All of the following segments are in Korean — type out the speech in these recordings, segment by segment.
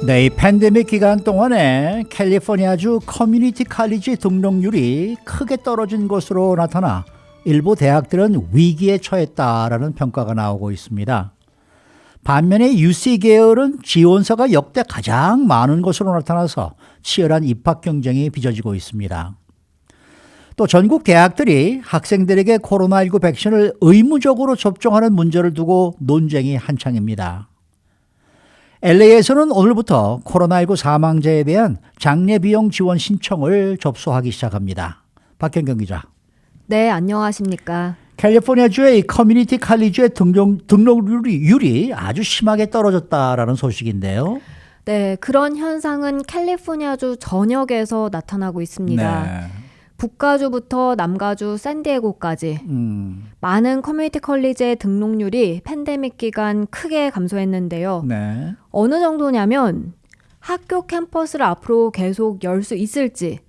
네, 이 팬데믹 기간 동안에 캘리포니아주 커뮤니티 칼리지 등록률이 크게 떨어진 것으로 나타나 일부 대학들은 위기에 처했다라는 평가가 나오고 있습니다. 반면에 UC 계열은 지원서가 역대 가장 많은 것으로 나타나서 치열한 입학 경쟁이 빚어지고 있습니다. 또 전국 대학들이 학생들에게 코로나19 백신을 의무적으로 접종하는 문제를 두고 논쟁이 한창입니다. LA에서는 오늘부터 코로나19 사망자에 대한 장례 비용 지원 신청을 접수하기 시작합니다. 박현경 기자. 네, 안녕하십니까. 캘리포니아주의 커뮤니티 칼리지의 등록률이 아주 심하게 떨어졌다라는 소식인데요. 네, 그런 현상은 캘리포니아주 전역에서 나타나고 있습니다. 네. 북가주부터 남가주 샌디에고까지 많은 커뮤니티 컬리지의 등록률이 팬데믹 기간 크게 감소했는데요. 네. 어느 정도냐면 학교 캠퍼스를 앞으로 계속 열 수 있을지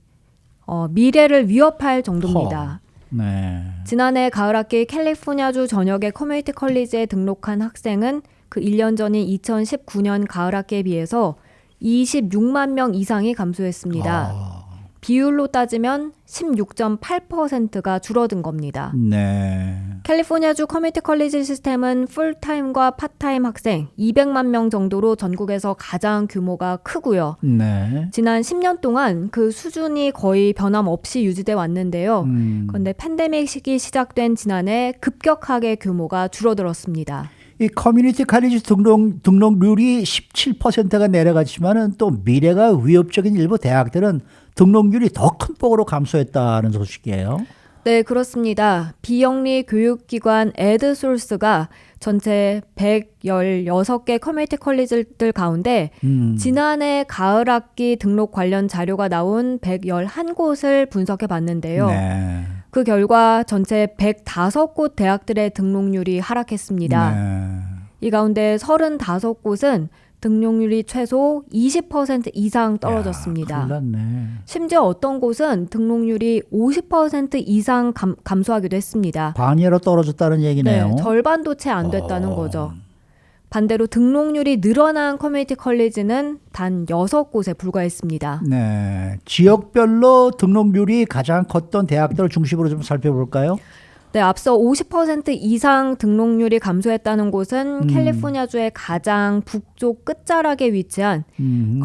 미래를 위협할 정도입니다. 네. 지난해 가을학기 캘리포니아주 전역의 커뮤니티 컬리지에 등록한 학생은 그 1년 전인 2019년 가을학기에 비해서 26만 명 이상이 감소했습니다. 비율로 따지면 16.8%가 줄어든 겁니다. 네. 캘리포니아주 커뮤니티 컬리지 시스템은 풀타임과 파타임 학생 200만 명 정도로 전국에서 가장 규모가 크고요. 네. 지난 10년 동안 그 수준이 거의 변함없이 유지돼 왔는데요. 그런데 팬데믹 시기 시작된 지난해 급격하게 규모가 줄어들었습니다. 이 커뮤니티 칼리지 등록률이 17%가 내려갔지만은 또 미래가 위협적인 일부 대학들은 등록률이 더 큰 폭으로 감소했다는 소식이에요. 네, 그렇습니다. 비영리 교육기관 에드솔스가 전체 116개 커뮤니티 컬리지들 가운데 지난해 가을 학기 등록 관련 자료가 나온 111곳을 분석해 봤는데요. 네. 그 결과 전체 105곳 대학들의 등록률이 하락했습니다. 네. 이 가운데 35곳은 등록률이 최소 20% 이상 떨어졌습니다. 큰일 났네. 심지어 어떤 곳은 등록률이 50% 이상 감소하기도 했습니다. 반이로 떨어졌다는 얘기네요. 네, 절반도 채 안 됐다는 거죠. 반대로 등록률이 늘어난 커뮤니티 컬리지는 단 6곳에 불과했습니다. 네. 지역별로 등록률이 가장 컸던 대학들을 중심으로 좀 살펴볼까요? 네, 앞서 50% 이상 등록률이 감소했다는 곳은 캘리포니아주의 가장 북쪽 끝자락에 위치한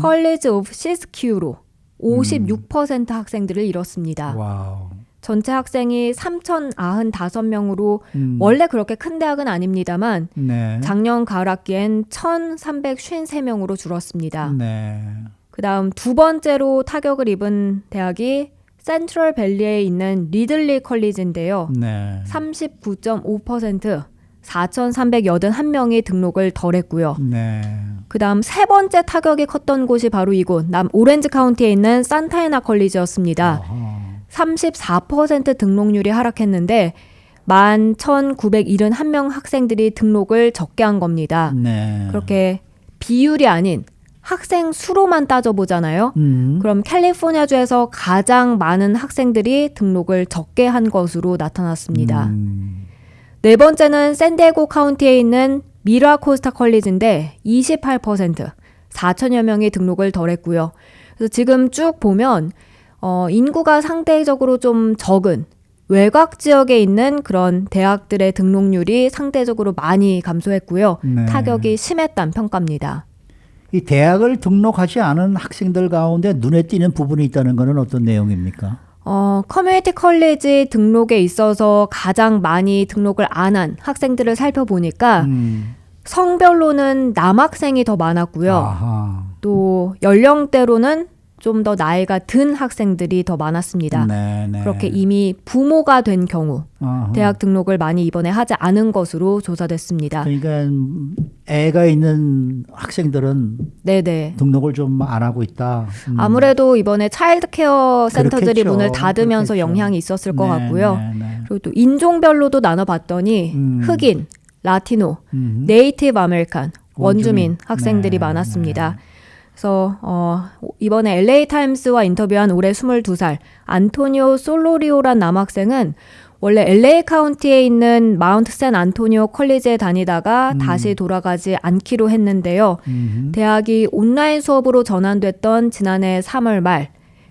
컬리지 오브 시스큐로 56% 학생들을 잃었습니다. 와우. 전체 학생이 3,095명으로 원래 그렇게 큰 대학은 아닙니다만 네. 작년 가을 학기엔 1,353명으로 줄었습니다. 네. 그다음 두 번째로 타격을 입은 대학이 센트럴 밸리에 있는 리들리 컬리지인데요. 네. 39.5% 4,381명이 등록을 덜했고요. 네. 그다음 세 번째 타격이 컸던 곳이 바로 이곳 오렌지 카운티에 있는 산타에나 컬리지였습니다. 34% 등록률이 하락했는데 11,971명 학생들이 등록을 적게 한 겁니다. 네. 그렇게 비율이 아닌 학생 수로만 따져보잖아요. 그럼 캘리포니아주에서 가장 많은 학생들이 등록을 적게 한 것으로 나타났습니다. 네 번째는 샌디에고 카운티에 있는 미라코스타 컬리지인데 28%, 4천여 명이 등록을 덜했고요. 그래서 지금 쭉 보면 인구가 상대적으로 좀 적은 외곽 지역에 있는 그런 대학들의 등록률이 상대적으로 많이 감소했고요. 네. 타격이 심했다는 평가입니다. 이 대학을 등록하지 않은 학생들 가운데 눈에 띄는 부분이 있다는 것은 어떤 내용입니까? 커뮤니티 컬리지 등록에 있어서 가장 많이 등록을 안 한 학생들을 살펴보니까 성별로는 남학생이 더 많았고요. 아하. 또 연령대로는 좀 더 나이가 든 학생들이 더 많았습니다. 네, 네. 그렇게 이미 부모가 된 경우 아하. 대학 등록을 많이 이번에 하지 않은 것으로 조사됐습니다. 그러니까 애가 있는 학생들은 네네. 등록을 좀 안 하고 있다. 아무래도 이번에 차일드 케어 센터들이 그렇겠죠. 문을 닫으면서 그렇겠죠. 영향이 있었을 것 네, 같고요. 네, 네. 그리고 또 인종별로도 나눠봤더니 흑인, 라티노, 네이티브 아메리칸, 원주민 학생들이 네, 많았습니다. 그래서 이번에 LA 타임스와 인터뷰한 올해 22살 안토니오 솔로리오란 남학생은 원래 LA 카운티에 있는 마운트 샌 안토니오 컬리지에 다니다가 다시 돌아가지 않기로 했는데요. 대학이 온라인 수업으로 전환됐던 지난해 3월 말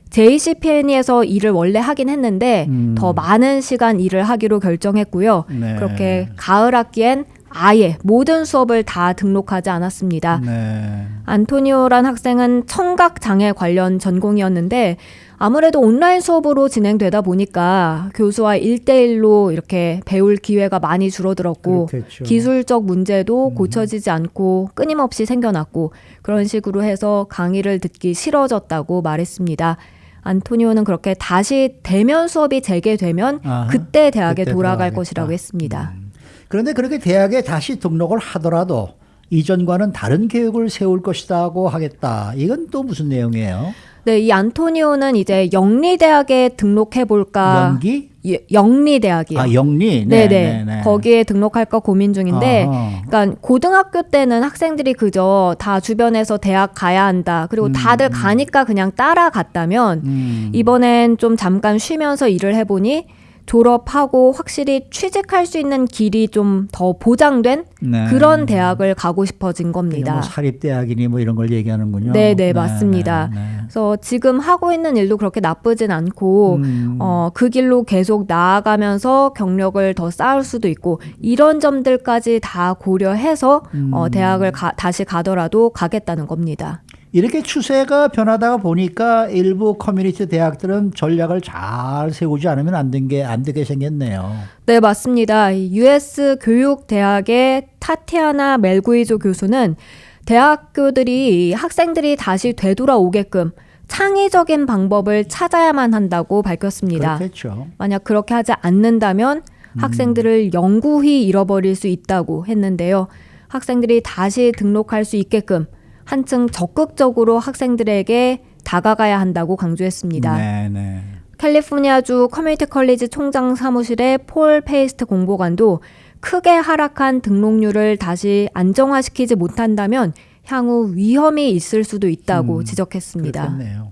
JCPenney에서 일을 원래 하긴 했는데 더 많은 시간 일을 하기로 결정했고요. 네. 그렇게 가을 학기엔 아예 모든 수업을 다 등록하지 않았습니다. 네. 안토니오란 학생은 청각 장애 관련 전공이었는데 아무래도 온라인 수업으로 진행되다 보니까 교수와 1대1로 이렇게 배울 기회가 많이 줄어들었고 그렇겠죠. 기술적 문제도 고쳐지지 않고 끊임없이 생겨났고 그런 식으로 해서 강의를 듣기 싫어졌다고 말했습니다. 안토니오는 그렇게 다시 대면 수업이 재개되면 아하, 그때 대학에 그때 돌아갈 들어가겠다. 것이라고 했습니다. 그런데 그렇게 대학에 다시 등록을 하더라도 이전과는 다른 계획을 세울 것이라고 하겠다. 이건 또 무슨 내용이에요? 네, 이 안토니오는 이제 영리대학에 등록해볼까. 연기? 영리대학이요. 아, 영리? 네네. 거기에 등록할까 고민 중인데, 아하. 그러니까 고등학교 때는 학생들이 그저 다 주변에서 대학 가야 한다. 그리고 다들 가니까 그냥 따라갔다면, 이번엔 좀 잠깐 쉬면서 일을 해보니, 졸업하고 확실히 취직할 수 있는 길이 좀 더 보장된 네. 그런 대학을 가고 싶어진 이게 겁니다. 뭐 사립대학이니 뭐 이런 걸 얘기하는군요. 네네, 맞습니다. 네. 그래서 지금 하고 있는 일도 그렇게 나쁘진 않고 그 길로 계속 나아가면서 경력을 더 쌓을 수도 있고 이런 점들까지 다 고려해서 대학을 다시 가더라도 가겠다는 겁니다. 이렇게 추세가 변하다가 보니까 일부 커뮤니티 대학들은 전략을 잘 세우지 않으면 안 되게 생겼네요. 네, 맞습니다. US 교육대학의 타티아나 멜구이조 교수는 대학교들이 학생들이 다시 되돌아오게끔 창의적인 방법을 찾아야만 한다고 밝혔습니다. 그렇겠죠. 만약 그렇게 하지 않는다면 학생들을 영구히 잃어버릴 수 있다고 했는데요. 학생들이 다시 등록할 수 있게끔 한층 적극적으로 학생들에게 다가가야 한다고 강조했습니다. 네. 캘리포니아주 커뮤니티 컬리지 총장 사무실의 폴 페이스트 공보관도 크게 하락한 등록률을 다시 안정화시키지 못한다면 향후 위험이 있을 수도 있다고 지적했습니다. 그렇겠네요.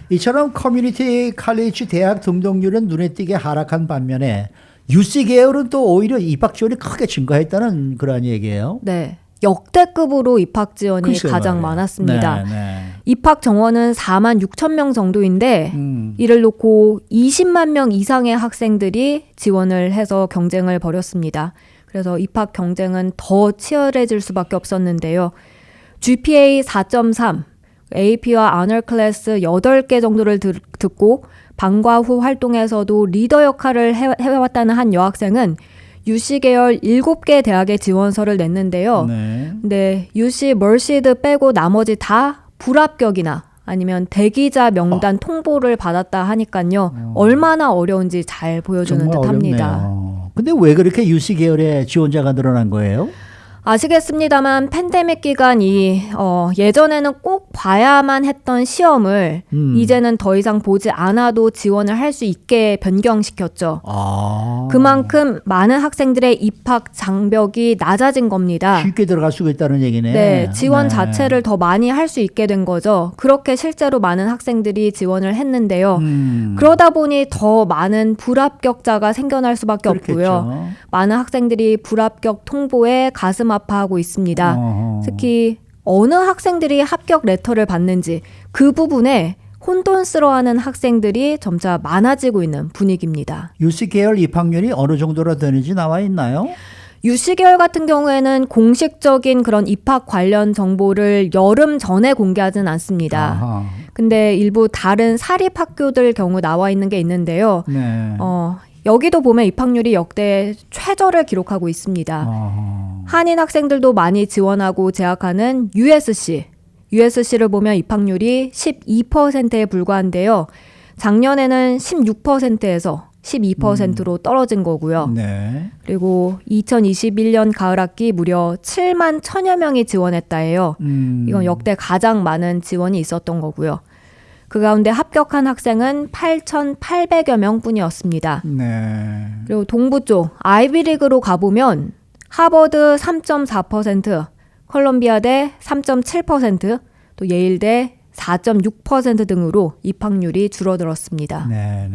이처럼 커뮤니티 칼리지 대학 등록률은 눈에 띄게 하락한 반면에 UC 계열은 또 오히려 입학 지원이 크게 증가했다는 그런 얘기예요. 네. 역대급으로 입학 지원이 글쎄요, 가장 말이에요. 많았습니다. 네. 입학 정원은 4만 6천 명 정도인데 이를 놓고 20만 명 이상의 학생들이 지원을 해서 경쟁을 벌였습니다. 그래서 입학 경쟁은 더 치열해질 수밖에 없었는데요. GPA 4.3, AP와 Honor 클래스 8개 정도를 듣고 방과 후 활동에서도 리더 역할을 해왔다는 한 여학생은 UC 계열 7개 대학에 지원서를 냈는데요. 근데 UC 멀시드 빼고 나머지 다 불합격이나 아니면 대기자 명단 통보를 받았다 하니까요. 얼마나 어려운지 잘 보여주는 듯합니다. 근데 왜 그렇게 UC 계열의 지원자가 늘어난 거예요? 아시겠습니다만 팬데믹 기간이 예전에는 꼭 봐야만 했던 시험을 이제는 더 이상 보지 않아도 지원을 할 수 있게 변경시켰죠. 그만큼 많은 학생들의 입학 장벽이 낮아진 겁니다. 쉽게 들어갈 수 있다는 얘기네. 네, 지원 자체를 더 많이 할 수 있게 된 거죠. 그렇게 실제로 많은 학생들이 지원을 했는데요. 그러다 보니 더 많은 불합격자가 생겨날 수밖에 없고요. 많은 학생들이 불합격 통보에 가슴 아파하고 있습니다. 특히 어느 학생들이 합격 레터를 받는지 그 부분에 혼돈스러워하는 학생들이 점차 많아지고 있는 분위기입니다. UC 계열 입학률이 어느 정도로 되는지 나와 있나요? UC 계열 같은 경우에는 공식적인 그런 입학 관련 정보를 여름 전에 공개하진 않습니다. 근데 일부 다른 사립학교들 경우 나와 있는 게 있는데요. 네. 여기도 보면 입학률이 역대 최저를 기록하고 있습니다. 한인 학생들도 많이 지원하고 재학하는 USC를 보면 입학률이 12%에 불과한데요. 작년에는 16%에서 12%로 떨어진 거고요. 네. 그리고 2021년 가을 학기 무려 7만 1천여 명이 지원했다 해요. 이건 역대 가장 많은 지원이 있었던 거고요. 그 가운데 합격한 학생은 8,800여 명뿐이었습니다. 네. 그리고 동부 쪽 아이비리그로 가보면 하버드 3.4%, 컬럼비아대 3.7%, 또 예일대 4.6% 등으로 입학률이 줄어들었습니다. 네.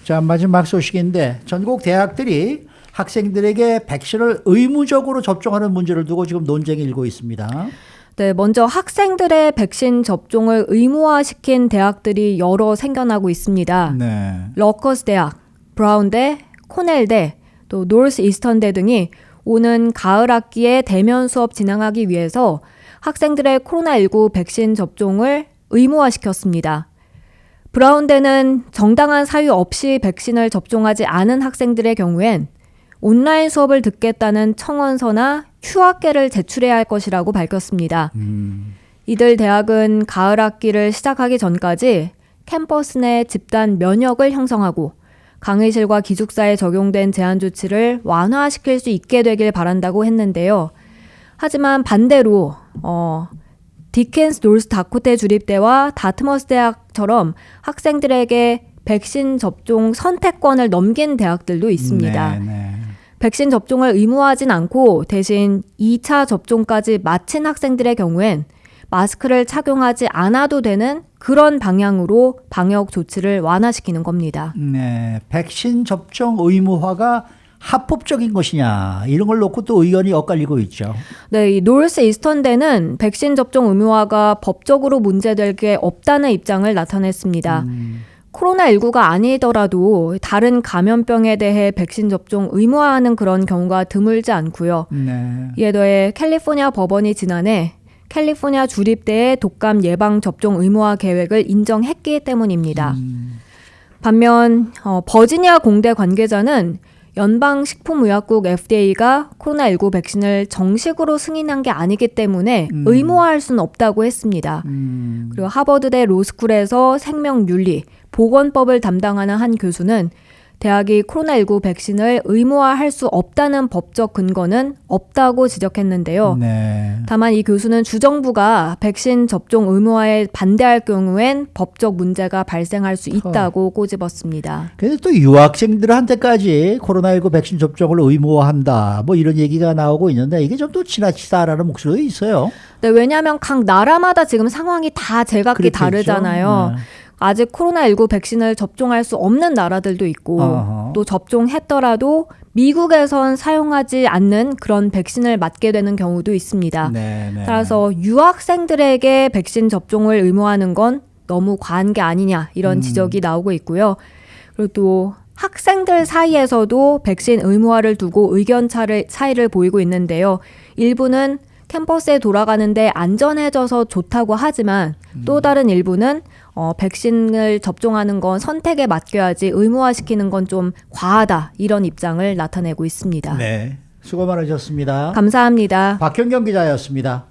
자, 마지막 소식인데 전국 대학들이 학생들에게 백신을 의무적으로 접종하는 문제를 두고 지금 논쟁이 일고 있습니다. 네, 먼저 학생들의 백신 접종을 의무화시킨 대학들이 여러 생겨나고 있습니다. 네. 러커스 대학, 브라운대, 코넬대, 또 노스 이스턴대 등이 오는 가을 학기에 대면 수업 진행하기 위해서 학생들의 코로나19 백신 접종을 의무화시켰습니다. 브라운대는 정당한 사유 없이 백신을 접종하지 않은 학생들의 경우엔 온라인 수업을 듣겠다는 청원서나 휴학계를 제출해야 할 것이라고 밝혔습니다. 이들 대학은 가을 학기를 시작하기 전까지 캠퍼스 내 집단 면역을 형성하고 강의실과 기숙사에 적용된 제한 조치를 완화시킬 수 있게 되길 바란다고 했는데요. 하지만 반대로 디켄스 노스 다코타 주립대와 다트머스 대학처럼 학생들에게 백신 접종 선택권을 넘긴 대학들도 있습니다. 네. 백신 접종을 의무화하진 않고 대신 2차 접종까지 마친 학생들의 경우엔 마스크를 착용하지 않아도 되는 그런 방향으로 방역 조치를 완화시키는 겁니다. 네. 백신 접종 의무화가 합법적인 것이냐 이런 걸 놓고 또 의견이 엇갈리고 있죠. 네, 이 노스 이스턴대는 백신 접종 의무화가 법적으로 문제될 게 없다는 입장을 나타냈습니다. 코로나19가 아니더라도 다른 감염병에 대해 백신 접종 의무화하는 그런 경우가 드물지 않고요. 네. 이에 더해 캘리포니아 법원이 지난해 캘리포니아 주립대의 독감 예방 접종 의무화 계획을 인정했기 때문입니다. 반면 버지니아 공대 관계자는 연방식품의약국 FDA가 코로나19 백신을 정식으로 승인한 게 아니기 때문에 의무화할 수는 없다고 했습니다. 그리고 하버드대 로스쿨에서 생명윤리, 보건법을 담당하는 한 교수는 대학이 코로나19 백신을 의무화할 수 없다는 법적 근거는 없다고 지적했는데요. 네. 다만 이 교수는 주정부가 백신 접종 의무화에 반대할 경우엔 법적 문제가 발생할 수 있다고 꼬집었습니다. 그래서 또 유학생들한테까지 코로나19 백신 접종을 의무화한다. 뭐 이런 얘기가 나오고 있는데 이게 좀 또 지나치다라는 목소리도 있어요. 네, 왜냐하면 각 나라마다 지금 상황이 다 제각기 그렇겠죠. 다르잖아요. 네. 아직 코로나19 백신을 접종할 수 없는 나라들도 있고 어허. 또 접종했더라도 미국에선 사용하지 않는 그런 백신을 맞게 되는 경우도 있습니다. 네. 따라서 유학생들에게 백신 접종을 의무화하는 건 너무 과한 게 아니냐 이런 지적이 나오고 있고요. 그리고 또 학생들 사이에서도 백신 의무화를 두고 의견 차이를 보이고 있는데요. 일부는 캠퍼스에 돌아가는데 안전해져서 좋다고 하지만 또 다른 일부는 백신을 접종하는 건 선택에 맡겨야지 의무화시키는 건 좀 과하다 이런 입장을 나타내고 있습니다. 네. 수고 많으셨습니다. 감사합니다. 박현경 기자였습니다.